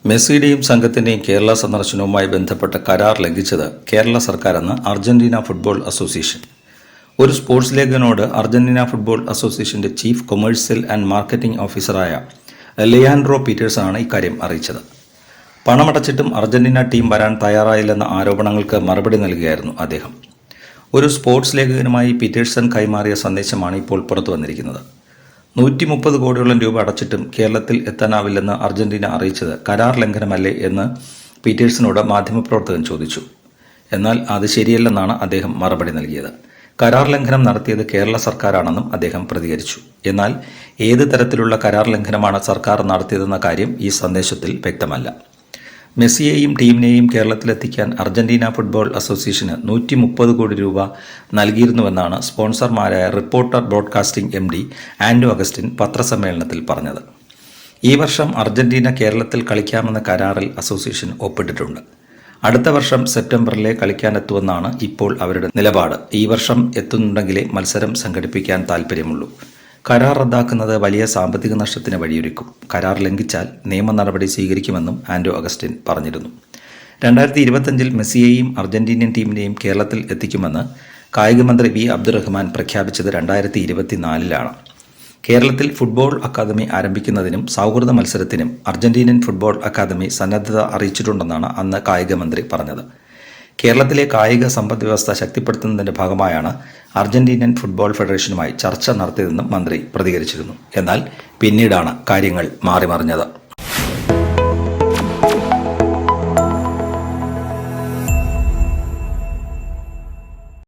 മെസ്സിയുടെയും സംഘത്തിന്റെയും കേരള സന്ദർശനവുമായി ബന്ധപ്പെട്ട കരാർ ലംഘിച്ചത് Kerala സർക്കാരെന്ന് Argentina football association. ഒരു സ്പോർട്സ് ലേഖകനോട് അർജന്റീന ഫുട്ബോൾ അസോസിയേഷന്റെ ചീഫ് കൊമേഴ്സ്യൽ ആൻഡ് മാർക്കറ്റിംഗ് ഓഫീസറായ ലിയാൻഡ്രോ പീറ്റേഴ്സാണ് ഇക്കാര്യം അറിയിച്ചത്. പണമടച്ചിട്ടും അർജന്റീന ടീം വരാൻ തയ്യാറായില്ലെന്ന ആരോപണങ്ങൾക്ക് മറുപടി നൽകുകയായിരുന്നു അദ്ദേഹം. ഒരു സ്പോർട്സ് ലേഖകനുമായി പീറ്റേഴ്സൺ കൈമാറിയ സന്ദേശമാണ് ഇപ്പോൾ പുറത്തു വന്നിരിക്കുന്നത്. 130 കോടിയോളം രൂപ അടച്ചിട്ടും കേരളത്തിൽ എത്താനാവില്ലെന്ന് അർജന്റീന അറിയിച്ചത് കരാർ ലംഘനമല്ലേ എന്ന് പീറ്റേഴ്സനോട് മാധ്യമപ്രവർത്തകൻ ചോദിച്ചു. എന്നാൽ അത് ശരിയല്ലെന്നാണ് അദ്ദേഹം മറുപടി നൽകിയത്. കരാർ ലംഘനം നടത്തിയത് കേരള സർക്കാരാണെന്നും അദ്ദേഹം പ്രതികരിച്ചു. എന്നാൽ ഏത് തരത്തിലുള്ള കരാർ ലംഘനമാണ് സർക്കാർ നടത്തിയതെന്ന കാര്യം ഈ സന്ദേശത്തിൽ വ്യക്തമല്ല. മെസ്സിയെയും ടീമിനെയും കേരളത്തിലെത്തിക്കാൻ അർജന്റീന ഫുട്ബോൾ അസോസിയേഷന് 130 കോടി രൂപ നൽകിയിരുന്നുവെന്നാണ് സ്പോൺസർമാരായ റിപ്പോർട്ടർ ബ്രോഡ്കാസ്റ്റിംഗ് MD ആൻഡോ അഗസ്റ്റിൻ പത്രസമ്മേളനത്തിൽ പറഞ്ഞത്. ഈ വർഷം അർജന്റീന കേരളത്തിൽ കളിക്കാമെന്ന കരാറിൽ അസോസിയേഷൻ ഒപ്പിട്ടിട്ടുണ്ട്. അടുത്ത വർഷം സെപ്റ്റംബറിലെ കളിക്കാനെത്തുമെന്നാണ് ഇപ്പോൾ അവരുടെ നിലപാട്. ഈ വർഷം എത്തുന്നുണ്ടെങ്കിലേ മത്സരം സംഘടിപ്പിക്കാൻ താൽപ്പര്യമുള്ളൂ. കരാർ റദ്ദാക്കുന്നത് വലിയ സാമ്പത്തിക നഷ്ടത്തിന് വഴിയൊരുക്കും. കരാർ ലംഘിച്ചാൽ നിയമ നടപടി സ്വീകരിക്കുമെന്നും ആൻഡോ അഗസ്റ്റിൻ പറഞ്ഞിരുന്നു. 2025 മെസ്സിയെയും അർജന്റീനിയൻ ടീമിനെയും കേരളത്തിൽ എത്തിക്കുമെന്ന് കായികമന്ത്രി V. അബ്ദുറഹ്മാൻ പ്രഖ്യാപിച്ചത് 2024 കേരളത്തിൽ ഫുട്ബോൾ അക്കാദമി ആരംഭിക്കുന്നതിനും സൗഹൃദ മത്സരത്തിനും അർജന്റീനിയൻ ഫുട്ബോൾ അക്കാദമി സന്നദ്ധത അറിയിച്ചിട്ടുണ്ടെന്നാണ് അന്ന് കായികമന്ത്രി പറഞ്ഞത്. കേരളത്തിലെ കായിക സമ്പദ് വ്യവസ്ഥ ശക്തിപ്പെടുത്തുന്നതിന്റെ ഭാഗമായാണ് അർജന്റീനിയൻ ഫുട്ബോൾ ഫെഡറേഷനുമായി ചർച്ച നടത്തിയതെന്നും മന്ത്രി പ്രതികരിച്ചിരുന്നു. എന്നാൽ പിന്നീടാണ് കാര്യങ്ങൾ മാറിമറിഞ്ഞത്.